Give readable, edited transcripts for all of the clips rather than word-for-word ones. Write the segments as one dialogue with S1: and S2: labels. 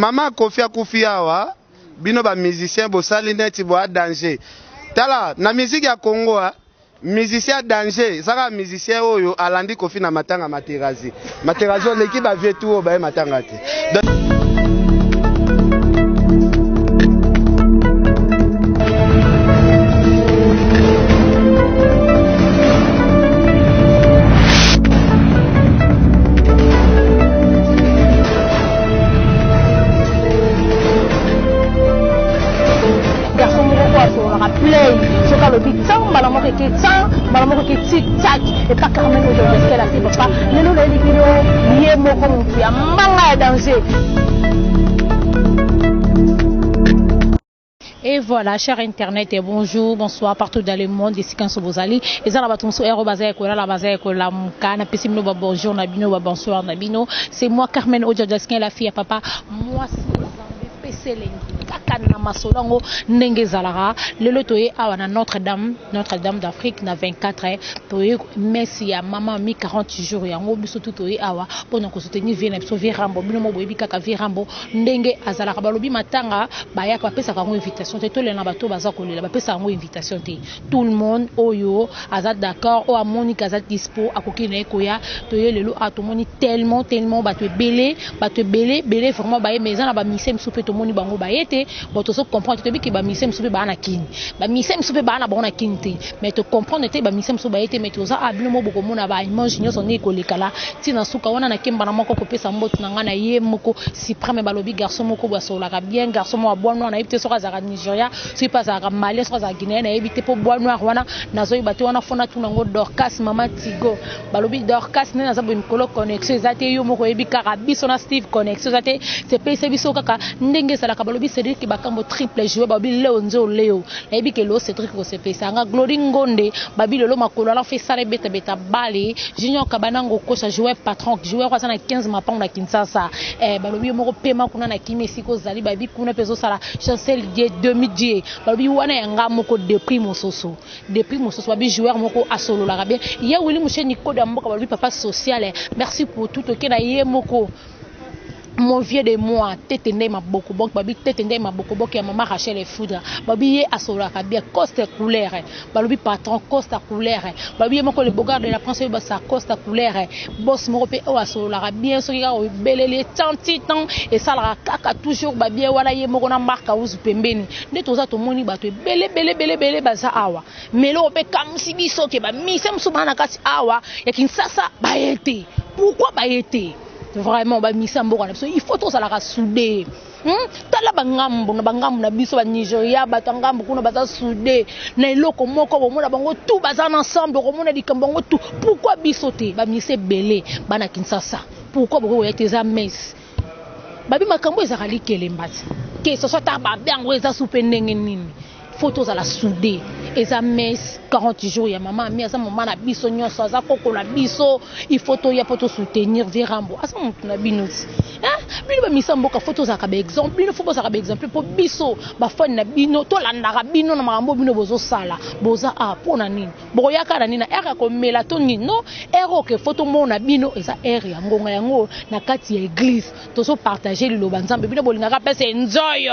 S1: Maman Kofia Kufiawa, bino ba musicien bosali neti bo danger. Tala na musique ya Congo musicien danger, saka musicien oyo alandi Kofi na matanga Materazi. Materazi leki ba vietu o ba matanga te.
S2: Et pas Carmen aujourd'hui, ce qu'elle a fait, papa. Nous les liquidos, liés, mots comme on fait, manga danger. Et voilà, cher internet, et bonjour, bonsoir, partout dans le monde, ici quand vous allez. Et ça, la bâton sur Aéro Bazar, la Bazar, la Moukana, Pessimno, bonjour, Nabino, bonsoir, Nabino. C'est moi, Carmen Odjadaskin, la fille à papa. Moi, c'est Pesseling. Na masolongo ndenge zalara lelo toye awa na Notre-Dame d'Afrique na 24 ans toye merci ya maman mi 40 jours yango biso toye awa pona ko soutenir vie na biso Virambo bino mo boyebi kaka Virambo ndenge azalaka balobi matanga baya ko pesa ka invitation te tole na bato baza kolela ba pesa ngo invitation te tout le monde oyo azat d'accord o amoni kaza dispo akoki na ekoya toye lelo atomoni tellement bato belé vraiment baye maison na ba misem soupe to moni bango bayete. Bon, tu comprends, tu te dis que misem soupe bana kin, misem soupe bana bona kinte, mais tu comprends que misem soupe été mais tu as abîmé beaucoup mon ba image nyo son école kala, tina suka wana na kimba na moko ko pesa mbot na ngana ye moko si prame balobi garçon moko ba sola ka bien garçon mo bois noir na ebite soka za Nigeria, si pas za Mali soka za Guinée na ebite po bois noir wana na zo ibate wana fona tuna ngo Dorcas mama Tigo, balobi Dorcas ne na za bo mikolo connexion zate yo moko ebi karabiso na Steve connexion zate c'est pese biso kaka ndenge sala ka balobi c'est qui bakambo triple jouer babi Léonzo Léo na ebi ke lo Cédric ko se pesa nga Glory Ngonde babi lelo makolo ala fait sale beta bale Junior Kabanango kocha joueur patron joueur kwa sana 15 mapang na Kinshasa balobi moko pema kuna na Kimesi ko zali babi kuna peso sala chancel die 2010 balobi wana yanga moko depuis mososo babi joueur moko asolo la bien ya wili musheni koda mboka balobi papa social merci pour tout ok na ye moko mon vieux de moi tétendé ma beaucoup bon babi tétendé ma beaucoup bon qui a maman Rachel et Foudra babi ye asola ka bien coste couleur babi patron coste couleur babi moko le bogard de la princesse ba sa coste couleur boss moko pe o asola ka bien so ki ka o belele tantitan et ça la kaka toujours babi wala ye moko na marka uzu pembeni nde toza to moni bato belé baza awa melo pe kam sibiso ke ba misem subana kati awa ya Kinshasa ba été pourquoi ba été vraiment ba misambo kana il faut tout ça la soudé tala bangambo na biso ba Nigeria batangambo kuna baza soudé na eloko moko bomona bango tout baza ensemble komona dikambo bango tout pourquoi biso te ba mise belé bana Kinshasa pourquoi boko yete za mes babi makambo ezakali kelembati ke ce soit ba bango eza soupe ndenge nini photos à la soudé et ça mes 40 jours ya maman mi asa maman na biso nyonso aza koko na biso il faut to ya poto soutenir Virambo asa mutu na binoti bino ba misambo ka photos aka ba exemple bino faut ba exemple pour biso ba fan na bino to landaka bino na makambo bino bozo sala boza pona nini boyaka na nini era ko mélatonine no ero ke photo mona bino eza ere ya ngonga yango na kati ya église to so partager le lobanzambe bino bolingaka pesa enjoy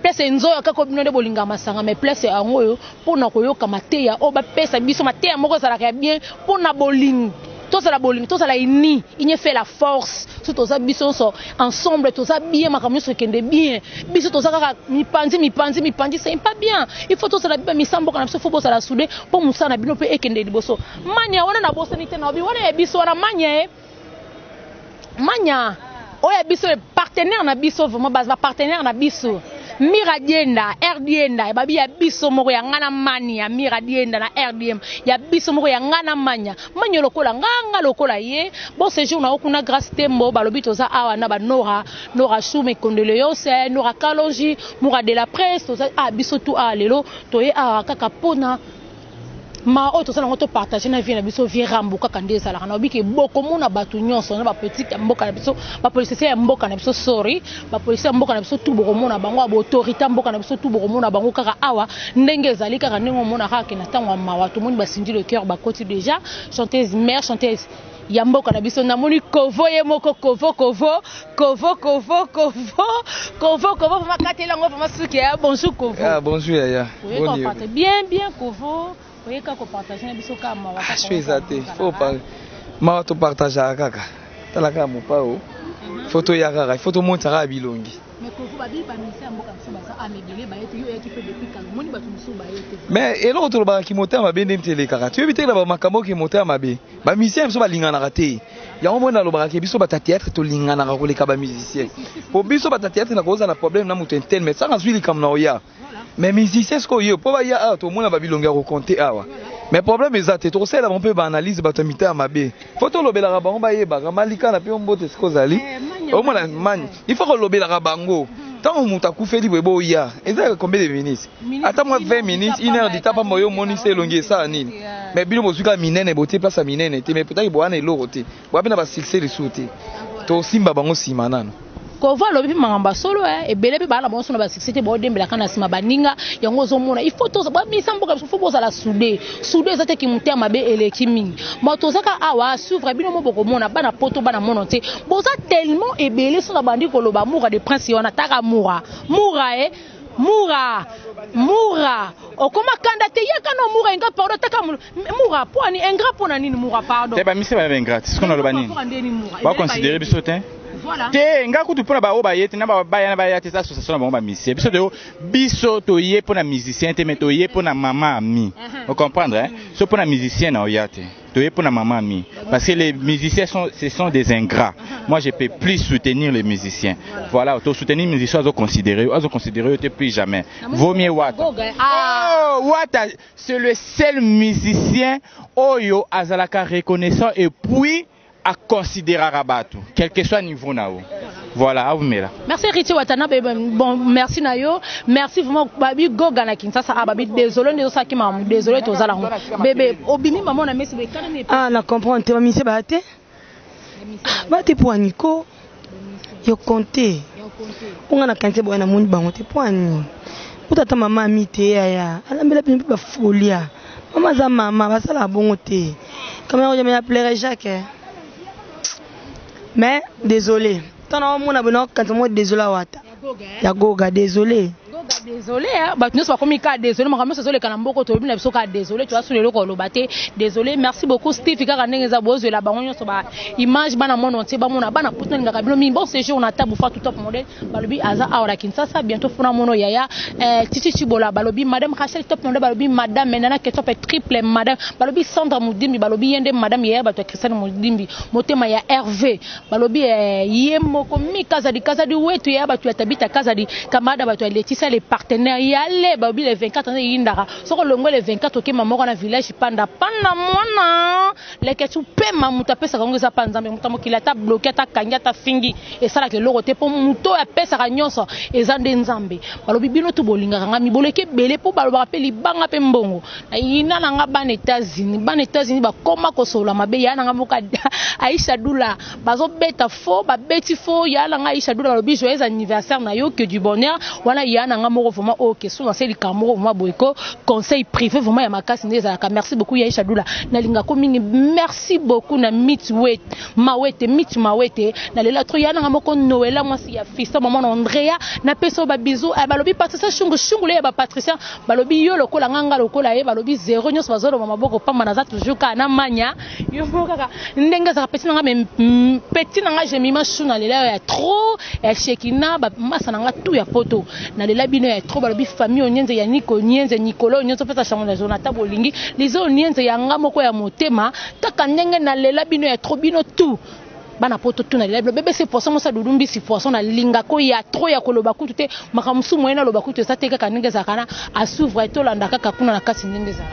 S2: place nzoyo kako bino de bolinga masanga mais place yango yo pona koyoka mateya o ba pesa biso mateya moko sala ka bien pona boling to sala ini il fait la force tout ça biso so ensemble tout ça bien makamyo so kende bien biso to ça kaka mipandi c'est pas bien il faut tout ça bien misambo kana biso faut sala souder pour musana bino pe ekende liboso manya wana na boso ni tena obi wana ya biso wana manya oya biso partenaire na biso vraiment base partenaire na biso Miradienda, RDienda, babi ya biso moko ya ngana mani ya Miradienda na RDM, ya biso moko ya ngana manya. Manyo lokola nganga lokola ye. Bon séjour na okuna grâce tembo balobi toza awa na ba Nora chou mes condoléances, Nora Kalonji, Moura de la presse, toza biso tout lelo, toye kaka pona ma auto ça on partager na vie na biso Virambo kaka ndeza la na obiki boko mona batu nyonso na ba petit mboka na biso ba policier mboka na biso sorry ba policier mboka na biso tout boko mona bango ba autorité mboka na biso tout boko mona bango kaka awa ndenge ezali kaka ndenge mona kaka na tango ma watu moni ba sindi le cœur ba koti déjà chanteuse mère chanteuse Yamboka na biso na moni Kovo ye moko Kovo makatela ngo vraiment suki ya bonjour Kovo.
S3: Ah bonjour Yaya.
S2: Bien Kovo. Oye ka ko partager na biso ka mawa.
S3: Je suis athée. Faut parler. Mawa to partager kaka. Talaka mo pa o. Photo ya kaka, photo monta ka bilongi.
S2: Mais Kovo ba bi pa ministère mboka biso baza amebele ba yeto yo ya ki fait depuis quand moni ba tumusu ba yeto.
S3: Mais eloko to ba ki monta mabe ndemtele kaka. Tu éviter la ba makambo ki monta mabe. Ba musicien biso ba lingana raté. Ya on mona lo ba ki biso ba ta théâtre to lingana ka ko le ka ba musicien. Po biso ba ta théâtre na koza na problème na mutu intel mais ça na suili comme na oya. Mais musicien ce qu'il y a pour y a tout le monde va bilonga raconter awa mais problème exact to sala on peut analyse bato mita mabe photo lobela ka bango ba yeba ka malika na pe mbote ce kozali au moins man il faut que lobela ka bango tant on muta kufeli bebo ya eza combien de minutes attends moi 20 minutes 1 heure d'étape pas moyo moni c'est longue ça nini mais bino bozuka minene boté place à minene te mais peut-être boana elorote boabena ba succès les sauter to simba bango simanana
S2: Kovo lobi mangamba solo ebele pe bala bonso na ba succès te bo dembela kana sima baninga yango zomona il faut to ba misamboka faut boza la soudé za te ki mutia mabe eleki mingi moto zaka awa souvre bino mo boko mona bana poto bana mononté boza tellement ebele so na bandi ko loba moura de prince yona taka moura okoma kanda te yakano moura enga pardon taka moura poani engra pona nini moura pardon
S4: te ba mise ba ingrate ce qu'on a le bani ba considérer biso te voilà te nga kutu pona ba o ba yete na ba ya na ba yete association na ba musicien biso to ye pona musicien te mais to ye pona maman ami vous comprendre hein so pona musicien na o yate to ye pona maman ami parce que les musiciens ce sont des ingrats moi je peux plus soutenir les musiciens voilà to soutenir les musiciens à considérer te plus jamais vaut mieux Wata Wata c'est le seul musicien oyo azalaka reconnaissant et puis à considérer Rabatou, quel que soit le niveau nao. Voilà, à vous là.
S2: Merci Riti Watana, bon merci Nayo, merci vraiment Babi Goga na Kinshasa, Babi désolé de ça qui m'a désolé tous à la bébé obimi maman na mesi bekana ne
S5: ah na comprendre te misi bate bate pour Nico yo compter on a kanté boy na moni bango te pour ani utata mama mite ya alambela pimpe ba folia mama za mama basala bongo te comment on me appeler Jacques. Mais désolé. Tant on a besoin quand on désolé Wata. Ya Goga désolé.
S2: Désolé bah nous sommes comme cas désolé mais comme désolé quand mboko to bina bisoka désolé tu vois sur le loko lobate désolé merci beaucoup Steve kaka ndengeza bozo la bango so ba image bana mono te ba mona bana puto ngaka bino mi bon séjour na tabu fa tout top modèle balobi aza aura Kinshasa bientôt funa mono yaya titi chibola balobi madame Rachel top modèle balobi madame menana que top triple madame balobi Sandra Mudimbi balobi yende madame yaya bato Christiane Mudimbi motema ya Hervé balobi yemoko mi kaza di wetu ya bato ya tabita kaza di kamada bato ya Laetitia les partenaires yale babi les 24 ans yindara soko longo les 24 ok mamoko na village panda mwana leke tu pe mamuta pesa kango za panzambe mutamo kila ta bloquer ta kanya ta fingi et ça la ke loko te po muto ya pesa ka nyonso ezande nzambe balobi bino tu bolinga nga mi boleke bele po balo rappeli banga pe mbongo na yina na nga ban États-Unis ba koma ko sola mabe ya na nga moka Aisha Dula bazo beta fo ba beti fo ya na nga Aisha Dula balobi joyeux anniversaire na yo que du bonheur wana ya na nga moko vraiment OK so na seli kamoko vraiment boyko conseil privé vraiment ya makasi ndeza ka merci beaucoup ya Aisha Dula na linga ko mingi merci beaucoup na mawete na lela tro ya na nga moko Noëlla moi si ya fils maman Andrea na peso ba bisou balobi Patricia shungu le ba Patricia balobi yo lokola nganga lokola e balobi zéro nyos bazolo maboko pamba na za toujours ka na manya yo kaka ndenga za petit nga petit nga jemima shuna lela ya trop ya shekina ba masa nga tout ya poto na lela bino ya trop balobi famille onyenze ya Nicolo onyenze pesa chango na zona tabolingi lizo onyenze ya nga moko ya motema taka ndenge na lela bino ya trop bino tout bana poto tuna le bébé c'est poisson ça dudumbi si poisson na linga ko ya trop ya koloba kutu te makamsu moyena loba kutu ça te kaka ndenge za kana asuvre to landa kaka kuna na kasi ndenge za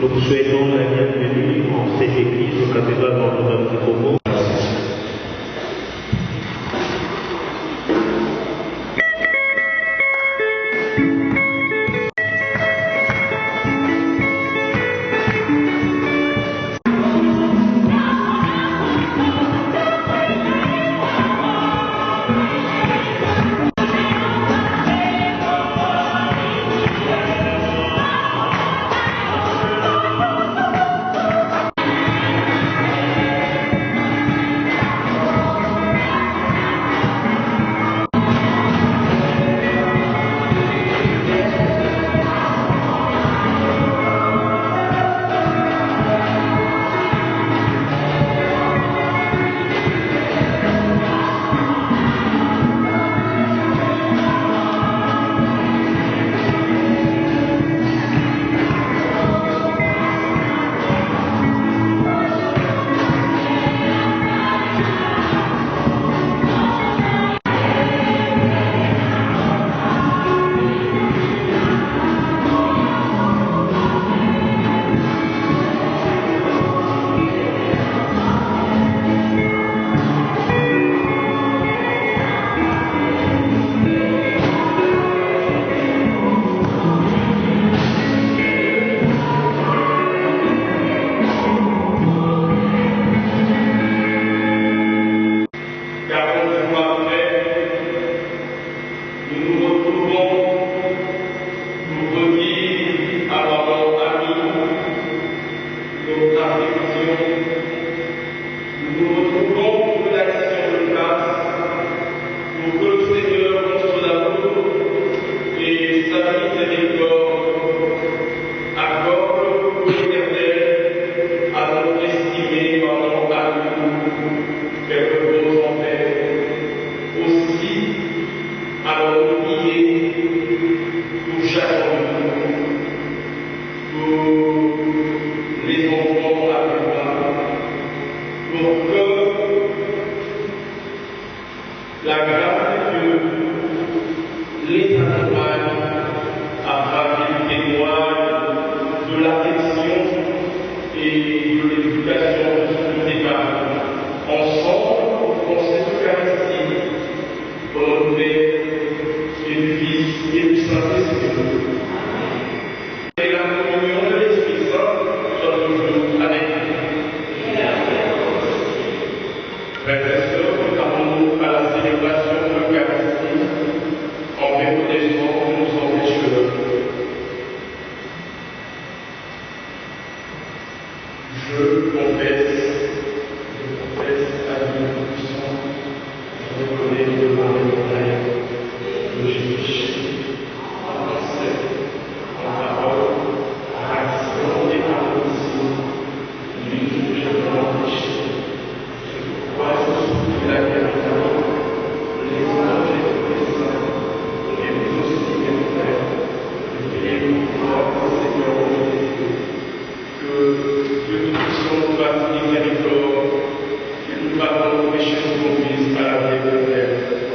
S6: Nous vous souhaitons la bienvenue en cette église au cathédrale Notre-Dame du Congo.
S7: Que nous pardonnons nos péchés, nous conduisent à la vie éternelle.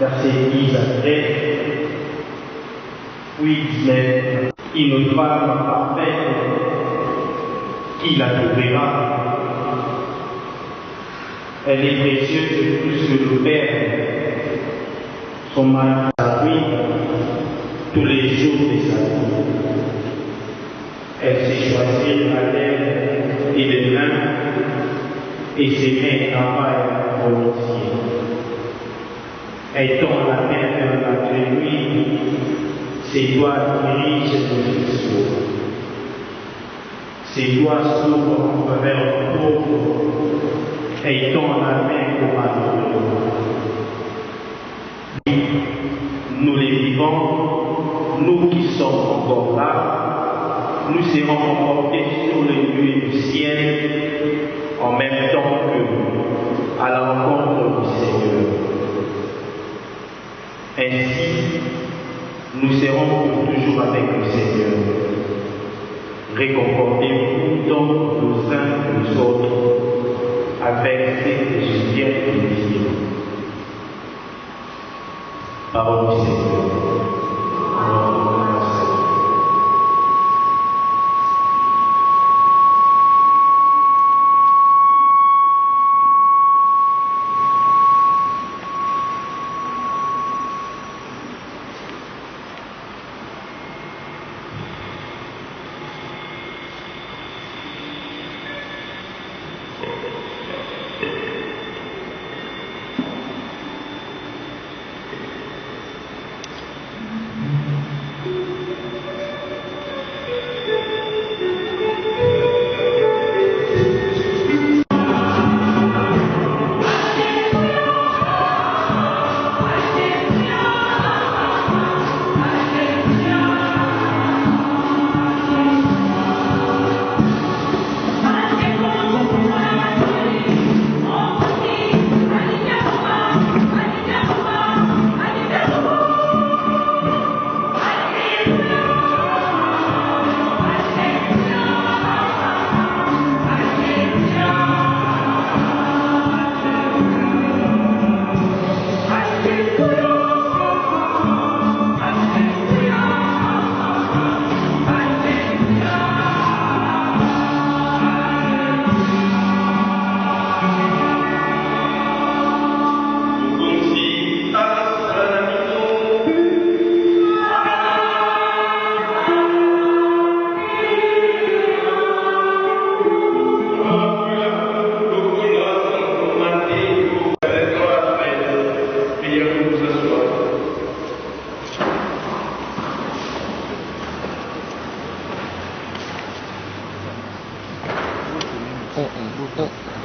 S6: verset 10 à 13. Oui, mais une femme parfaite, qui la trouvera? Elle est précieuse plus que le Père. Son mari s'appuie tous les jours de sa vie. Elle s'est choisie à l'aile et les mains et ses mains travaillent volontiers. Elle tend la main vers la nuit, ses doigts dirigent le discours. Ses doigts s'ouvrent vers le pauvre et tend la main pour malheureux. Nous les vivants, nous qui sommes encore là, nous serons emportés sur les nuées du ciel en même temps que à la rencontre du Seigneur. Ainsi, nous serons toujours avec le Seigneur. Réconfortez-vous donc les uns les autres avec ces que je viens de dire. Parole du Seigneur.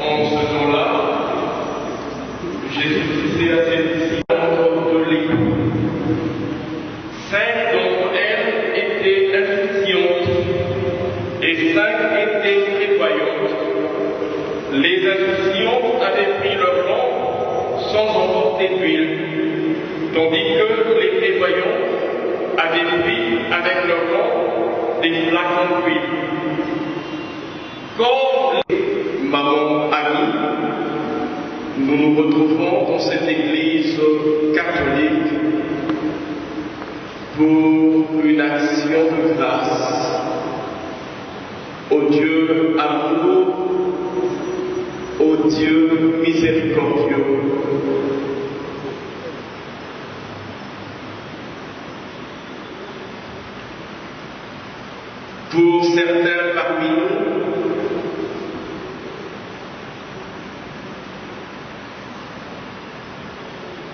S7: En ce temps-là, Jésus disait à ses disciples de l'écoute. 5 d'entre elles étaient insouciantes et 5 étaient prévoyantes. Les insouciantes avaient pris leur lampe sans emporter d'huile, tandis que les prévoyantes avaient pris avec leur lampe des flacons d'huile. Comme maman amie, nous nous retrouvons dans cette église catholique pour une action de grâce au Dieu amour, au Dieu miséricordieux. Pour certains parmi nous,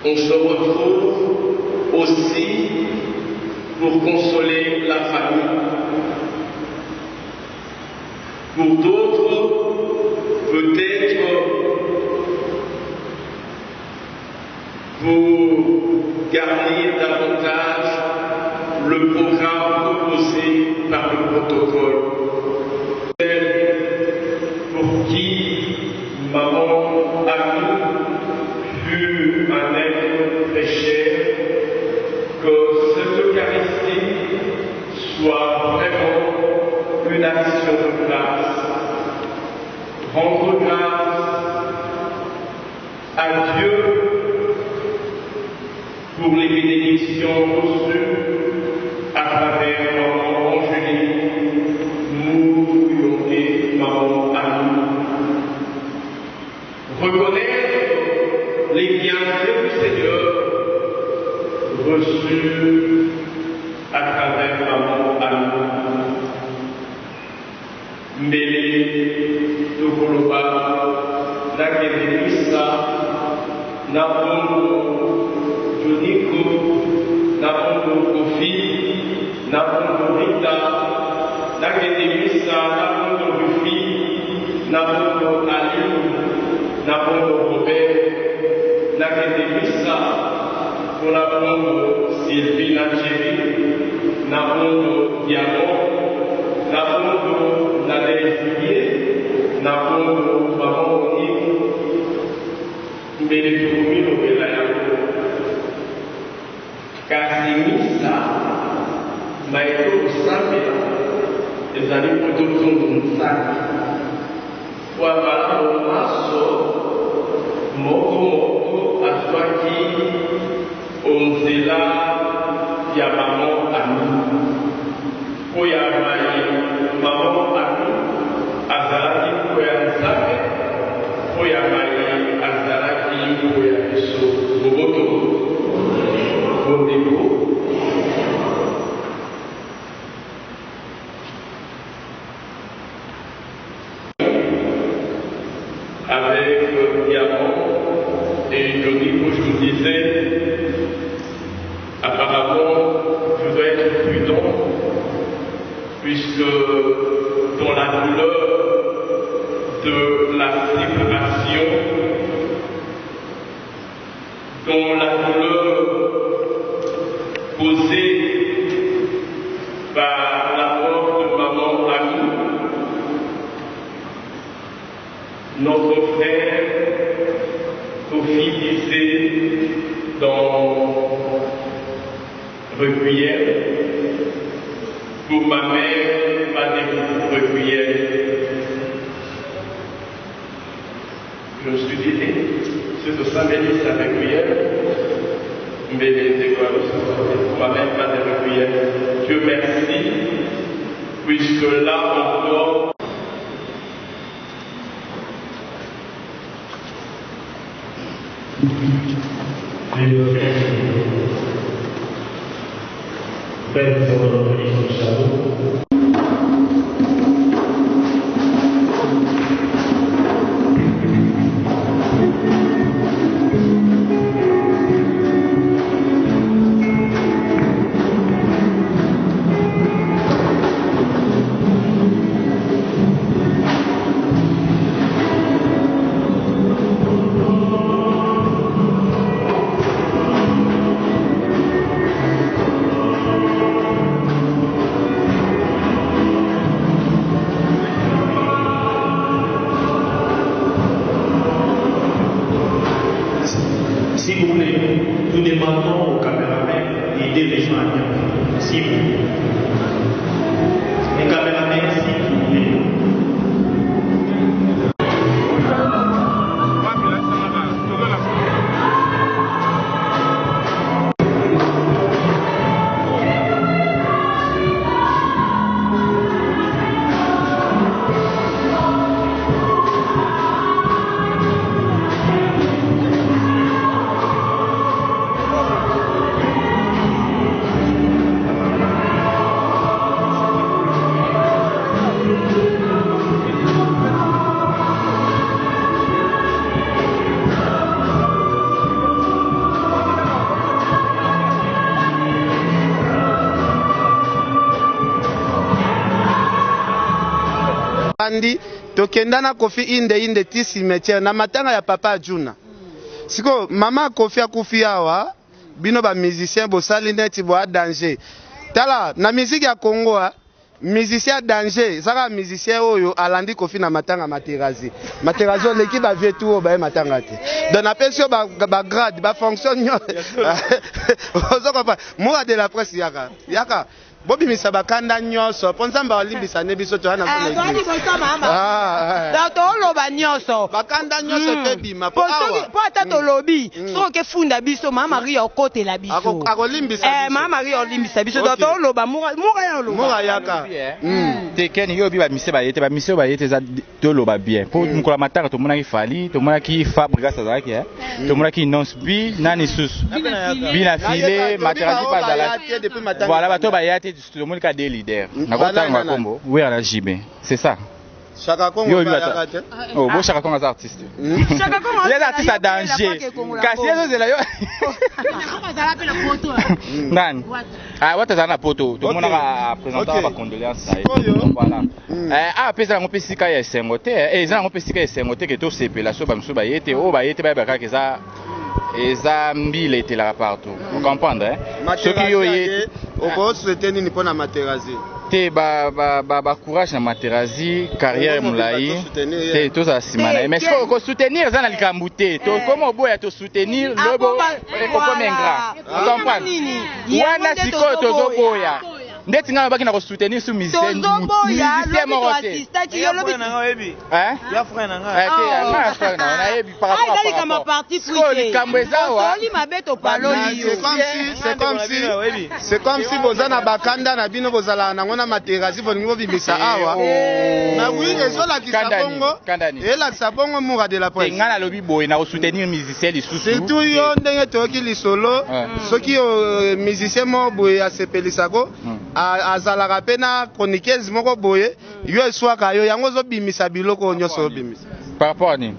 S7: on se retrouve aussi pour consoler la famille. Pour d'autres, peut-être pour garnir davantage le programme proposé par le protocole. Pour qui maman amie fut un être très cher, que cette Eucharistie soit vraiment une action de grâce. Rendre grâce à Dieu pour les bénédictions reçues à travers maman Angélique, nous et maman Annie. Reconnaître les bienfaits du Seigneur reçus à travers maman Annie. Mêlé de Koloba, la Kédémissa, Napondo, Joniko, Napondo Kofi, Napondo Rita, la Kédémissa, Napondo Rufi, Napondo Ali, Napondo Robert, la Kédémissa, Napondo Sylvie Natchéri, Napondo Diamant, Napondo Nadèle Napondo Maman Monique, Mbelekoumi Lopelayango, Kasimisa, Maïko Sambela, les amis Pototon Sak, Wabala Omaso, Moko Aswaki, Onzela, Yamaman Ami, Oyamayi, Maman Ami, Azalaki Koyanzake, Oyamayi, Azalaki Koyabiso, Boboto, Bodeko. Avec Diamant et Johnny, je vous disais, apparemment, je dois être prudent, puisque dans la douleur de la séparation, dans la douleur causée par la mort de maman Annie, notre frère Kofi disait dans Requiem, pour ma mère, pas des Requiem. Je me suis dit, c'est de s'améliser sa Requiem, mais c'est quoi pour ma mère, pas des Requiem. Dieu merci, puisque là encore,
S6: S'il vous plaît, nous demandons aux caméramans d'aider les gens à bien. S'il vous plaît. Les caméramans, s'il vous plaît.
S1: Andi tokenda na Kofi inde ti cimetière na matanga ya papa Ajuna. Siko mama Kofi akufi awa bino ba musicien bosali neti bo danger. Tala na musique ya Congo musicien danger saka musicien oyo alandi Kofi na matanga Materazi. Materazi l'équipe ba vieux tout ba matanga te. Dans la pension ba grade ba fonction. Ozo comprendre. Moi de la presse yaka. bobimisa bakanda nyonso po nzambe alimbisa ne biso to na
S5: toloba nyonso
S1: bakanda nyonso te bima po awa
S5: po ata tolobi soki funda biso mama Marie okotela biso
S1: akolimbisa biso
S5: mama Marie olimbisa biso to toloba mura ya loba
S1: mura yaka
S4: tekeni yo bi ba mise ba yete za toloba bien po mukula mataka to mona ki fali to mona ki fabrica sazaki to mona ki nonce bi nani susu bina file materazi pa dala voilà bato ba yate tout le monde qui a des leaders. Oui, à la JB. C'est ça.
S1: Chaka Congo.
S4: Oh, bon, Chaka Congo est artiste.
S5: Chaka Congo.
S4: Les artistes à danger. Cassier, c'est là. Nan. Ah, what is la poto? Tout le monde a présenté ma condoléance. Voilà. Ah, puis ça, on peut s'y cailler Sengote. Et ça, on peut s'y cailler Sengote que tout c'est la soba msuba yete. Oh, bah yete, bah que ça. Et ça, mille était là partout. Vous comprenez, hein?
S1: Ce qui est au bout, c'était ni pour la Materazi.
S4: Te ba courage na Materazi, carrière moulaï. Te tout ça simana. Mais ce qu'on soutenir, ça na likambuté. To comment boya to soutenir, le bo, comme un grand. Vous comprenez? Wana siko to zo boya. Ndeti nga baki na ko soutenir sous musicien moroté. Hein? Ya frère na nga. Par rapport
S1: c'est comme si bozana bakanda na bino bozala na ngona Materazi boningo bimisa awa. Na oui, ezola kisabongo. Ela kisabongo mura de la presse.
S4: Ngana lobi boy na ko soutenir musicien lisusu.
S1: Surtout yo ndenge toki lisolo. Soki musicien mo boy asepelisako. Azalaka pena chroniqueuse moko boye yo eswaka yo yango zo bimisa biloko nyonso bimisa
S4: par rapport à ni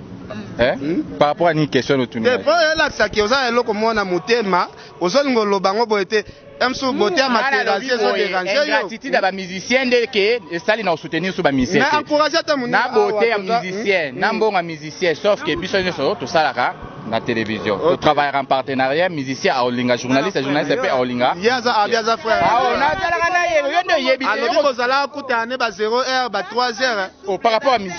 S4: par rapport à ni question au tournoi
S1: po ela saki oza eloko mona mutema ozolingo lobango boye te emsu bote ya Materazi zo déranger yo
S4: attitude ba musicien de que sali na soutenir sur ba musicien
S1: na encourager ta mona
S4: na bote ya musicien na mbonga musicien sauf que biso nyonso to salaka la télévision. On travaille en partenariat, musicien à Olinga, journaliste c'est à Olinga.
S1: Yaza abiaza frère.
S4: Ah on a
S1: zala kutane ba 0h ba 3h.
S4: Oh par rapport à musique.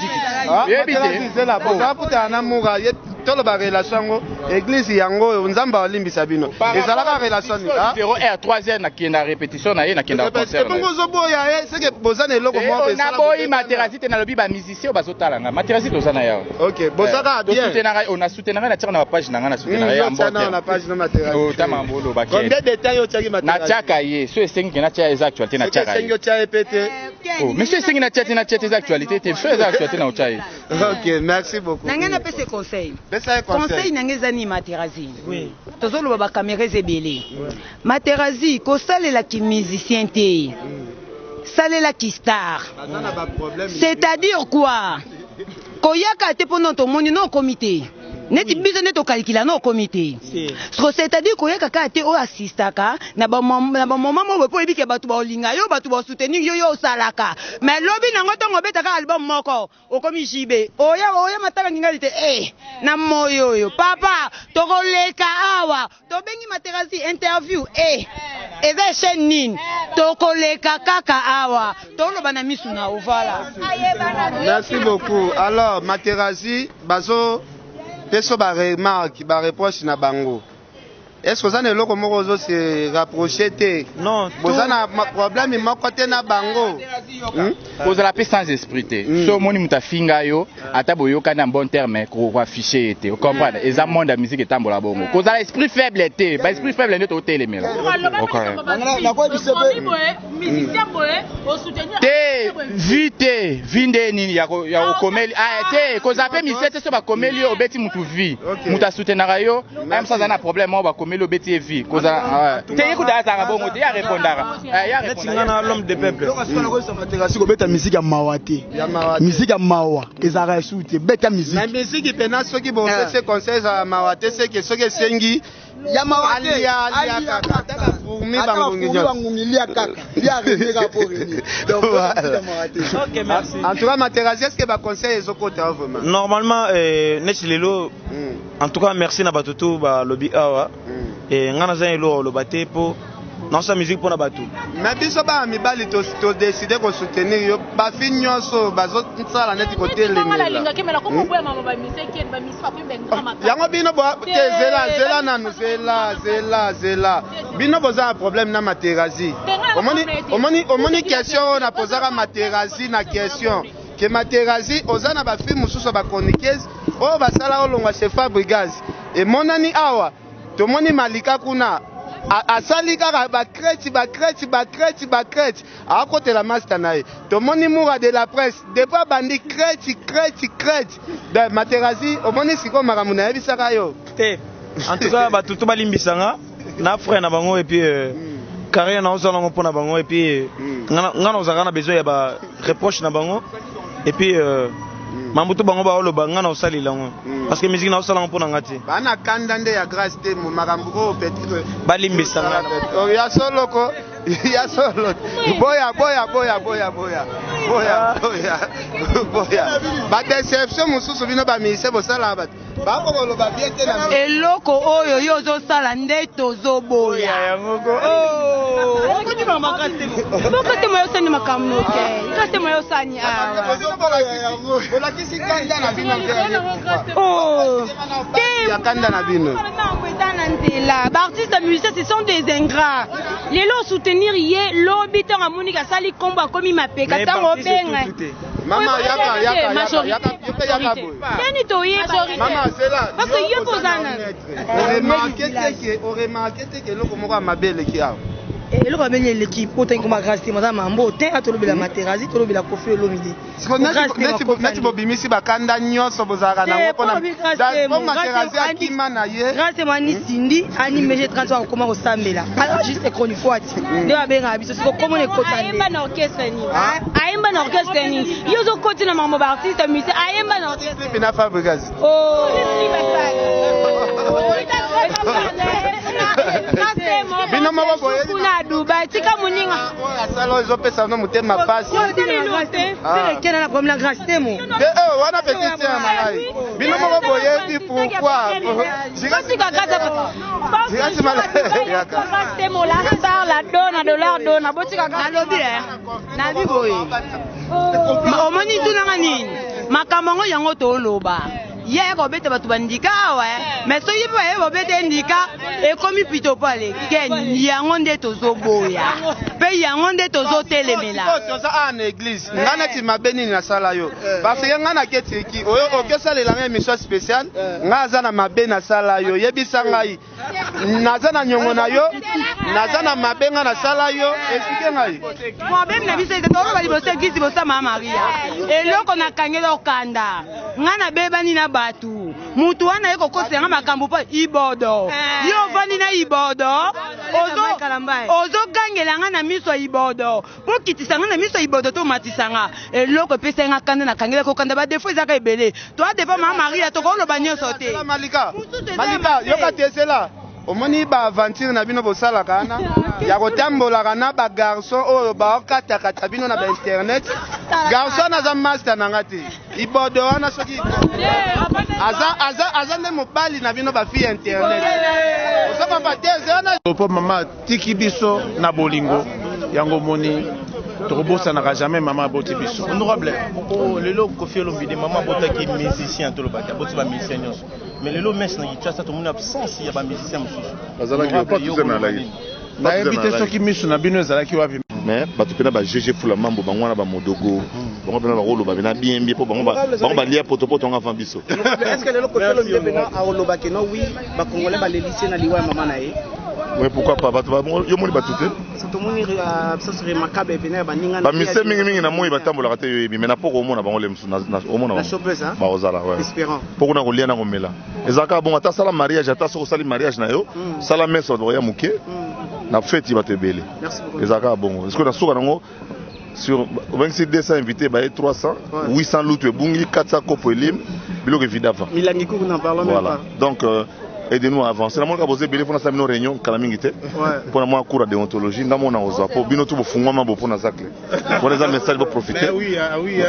S1: Yebite. La boza kutana muga tolo ba relation église yango nzamba olimbisa bino. Ezala ka relation
S4: 0h 3h na kienda répétition na ye na kienda concert.
S1: Bongo zo boya c'est que bozana eloko mo
S4: pe sala. Na boyi Materazi te na lobi ba musicien bazotala Materazi tozana yawo.
S1: OK, bozaka bien.
S4: On a soutenu na page na ngana soutenir ya
S1: mbote na page na Materazi.
S4: Oh tama mbolo ba
S1: combien de détails au tchaki Materazi?
S4: Na tchaka ye, so esengi ke na tchaka les actualités na tchaka.
S1: Esengi tchaka epete.
S4: Oh, mais so esengi na tchaka les actualités, so les actualités na tchaka.
S1: OK, merci beaucoup.
S5: Nangena pese conseil.
S1: Pese
S5: conseil nangeza ni Materazi. Oui. Tozolo ba caméra zebele. Materazi ko salela ki musicien te. Salela ki star. C'est-à-dire quoi? Koyaka te pono to moni non comité. Neti biso neto calcula no comité. C'est-à-dire koyaka ka te o assistaka na ba moment mo po ebike batu ba olinga yo batu ba soutenir yo salaka. Mais lobi nango tongo betaka album moko okomi jibe. Oya mataka ngingalite na moyo yo. Papa tokoleka awa. Tobengi Materazi interview eza chaîne nini. Tokoleka kaka awa. Toloba na misu na ovala.
S1: Merci beaucoup. Alors Materazi bazo peso ba remarque ba reproche na bango. Est-ce que vous avez l'autre mot se rapprocher te? Non. Vous avez un problème il manque côté na bango.
S4: Vous avez sans esprit te. So moni mutafinga yo ataboyo kana bon terme ko afficher te. Vous comprenez? Et ça monde la musique est tambola bongo. Vous avez esprit faible te. Ba esprit faible ne to tele mela.
S2: Na ko biso musicien boye au soutenir.
S4: Te vite vinde ni ya komeli. Ah te ko zape misete so ba komeli obeti mutu vi. Muta soutenir yo même ça na problème ba komeli obeti vi. Ko za te yekuda za bongo te ya répondara. Ya répondara
S8: l'homme de peuple. Materazi ko beta musique ya mawate. Musique ya mawa ezara soute beta musique.
S1: Na musique pena soki bo se conseil za mawate c'est que soki sengi
S8: ya mawate
S1: alia kaka pour mi bangongi
S8: lia kaka lia renega pour ni. Donc
S1: OK merci. En tout cas Materazi est-ce que ba conseil ezokota vraiment?
S9: Normalement netilelo en tout cas merci na batutu ba lobby awa et ngana za elo lo bate po non sa musique pour na bato.
S1: Mais biso ba mibali to décider ko soutenir yo ba fi nyonso bazo tsala neti ko telemela. Yango bino bo zela nanu zela. Bino boza problème na Materazzi. Omoni question na posaka Materazzi na question. Que Materazzi ozana ba film mususu ba chroniqueuse o basala olongwa chef Fabregas et monani awa to moni Malika kuna asali kaka ba crête a côté la master nae to moni Moura de la presse depuis bandi crête de Materazzi omoni siko makamuna yebisaka yo
S9: te en tout cas ba tout balimbisanga na frère na bango et puis carrière na osala ngo pona bango et puis ngana ozaka na besoin ya ba reproche na bango et puis mambuto bango ba oloba ngana osali lango parce que musique na osala ngo pona ngati
S1: bana kanda nde ya grâce te mu makambo ko peut-être
S9: balimbisa
S1: ya solo ko ya solo boya ba déception mususu bino ba mise bosala ba bako koloba bien te na
S5: eloko oyo yo ozosala nde tozoboya bokate moyo osani makambo te kate moyo osani awa
S1: bolakisi kanda na bino
S5: ya
S1: kanda na bino
S5: baartiste musiciens ce sont des ingrats lelo soutenir ye lobi ntango monika asali kombo akomi mapeka ntango obenga
S1: mama yaka
S5: nani toyeba parce que yo kozana
S1: oremarke teke eloko moko ya mabele ki awa
S5: eloko abeli eleki po otangi koma grâce te maza mambo te atolobela Materazzi tolobela Koffi Olomide
S1: neti bobimisi bakanda nyonso bozalaka nango mpona Materazzi akima na ye
S5: grâce mani sindi ani mege 30 akokoma kosambela juste chroniquoati nde babengaka biso siko komona ekota ayemba na orchestre nini yo ozokoti na makambo baartiste musicien ayemba na orchestre
S1: pina Fabregas bino moko boye
S5: kuna Dubai tika muninga
S1: asalo ezopesa no mutema pasi
S5: kena na problème grâce temo
S1: wana petit tien malai bino moko boye di pourquoi
S5: tika kata temo la star la dona botika kata na bi boye omoni tunanga nini makambo ngo yango toloba ye kobeta bato bandika awa mais soki mpo ye kobeta ndika ekomi pito pale ken yango nde tozoboya mpe yango nde tozotelemela
S1: toza a na église nga neti mabe nini nasala yo parce que nga naketiki oyo okesalelanga émission spéciale nga aza na mabe nasala yo yebisa ngai naza na nyongo na yo naza na mabe nga nasala yo explike ngai
S5: problème na biso ete toloba liboso église bosama Maria eloko nakangela okanda nga nabebani na batu mutu wana ye kokosanga makambo mpo ibodo yo ovandi na ibodo ozogangelanga na miso ya ibodo mpo kitisanga na miso ya ibodo to matisanga eloko epesanga kanda nakangela kokanda badefo ezaka ebele toadefa mama Maria tokoloba nyonso te
S1: Malika yoka tesela omoni ba aventure na bino bosalaka ana ya kotambolaka na ba garçon oyo baokata bino na ba internet garçon aza master nanga te ibodo wana soki aza nde mobali na bino bafi internet osaka pateze wana
S10: po mama tiki biso na bolingo yango moni tokobosanaka jamais mama aboti biso
S9: honorable lelo Koffi Olomide mama abotaki musicien tolobaki aboti bamusicien nyonso mais lelo mese na Kinshasa tomoni absence ya bamusicien mosusu
S10: nayebi te soki miso na bino ezalaki wapi
S11: mais bato mpena bagg fula mambo bango wana bamodogo bango mpena bakoloba pena bien bien mpo bango balia potopoto ngo avant biso oui pourquoi pas bato yo moni bato te bamise mingimingi na moi batambolaka te yo yebi mais na poko omona bango le mosu omona baozala mpo kuna kolia na komela ezalaka bongo ata sala mariage ata soki osali mariage na yo sala mese bato koya moke na feti bato ebele ezalaka bongo sikoyo na suka nango sur 200 invités, 300, 800 loups, 400 copo elim, biloko evidava.
S12: Milangi kuna parle même pas.
S11: Donc aidez-nous à avancer. Namoni ka poser belé pour na réunion kala mingi te. Pour moi cours de déontologie ndamo na oza pour bino tout bofungwa mabo pour na zakle. Pour les messages pour profiter.
S10: Oui.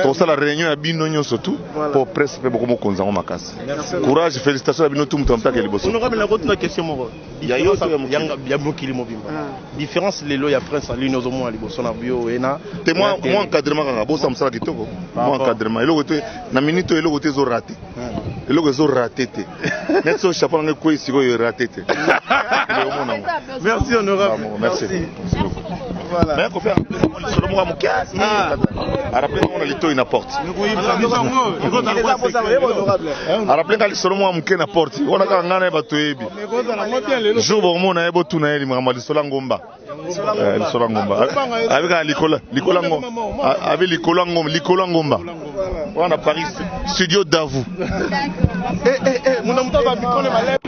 S11: Tout ça la réunion ya bino nyo surtout pour presse pe beaucoup konza ngo makasi. Courage, félicitations à bino tout mutampa ke liboso.
S12: Honorable la route na question moko. Différence ya mokili mobimba. Différence lelo ya France en ligne ozomo à liboso na bio ena.
S11: Te moi encadrement kanga bosa msala kitoko. Moi encadrement eloko te na minute eloko te zo raté. Eloko zo raté te. Net so chapeau nga ko isiko yo raté te.
S12: Merci honorable.
S11: Merci. Voilà. Mais qu'on fait solo mo amukia. Rappelez on a lito ina porte. Rappelez quand solo mo amukia na porte. On a ka ngana ba toyebi. Jour bo mo na ebo tuna eli mama lisolo ngomba. Lisolo ngomba. Avec likola ngomba. Avec likola ngomba. On a Paris studio d'Avou.
S12: Mon amour va micro ma lèvre.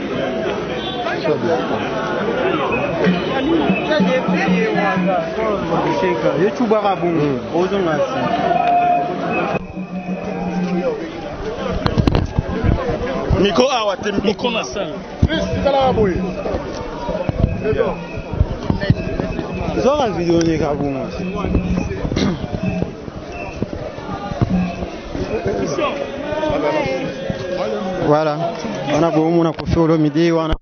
S12: Miko awa te miko na sa. Zora video ni kabuma.
S13: Voilà, on a beau mon coiffé au midi, on a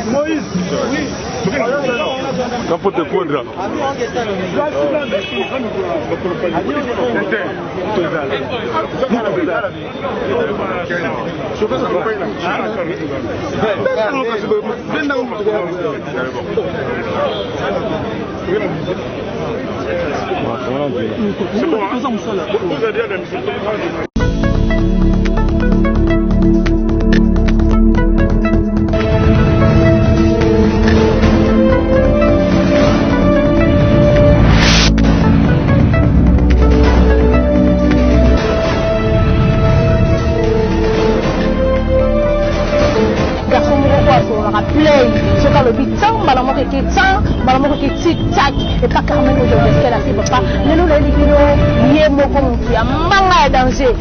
S12: Moïse, oui.
S11: Quand faut te prendre.
S12: C'est bon.
S2: Et pas Carmen aujourd'hui, qu'elle a fait papa. Mais nous, les liquidos, il y a un danger.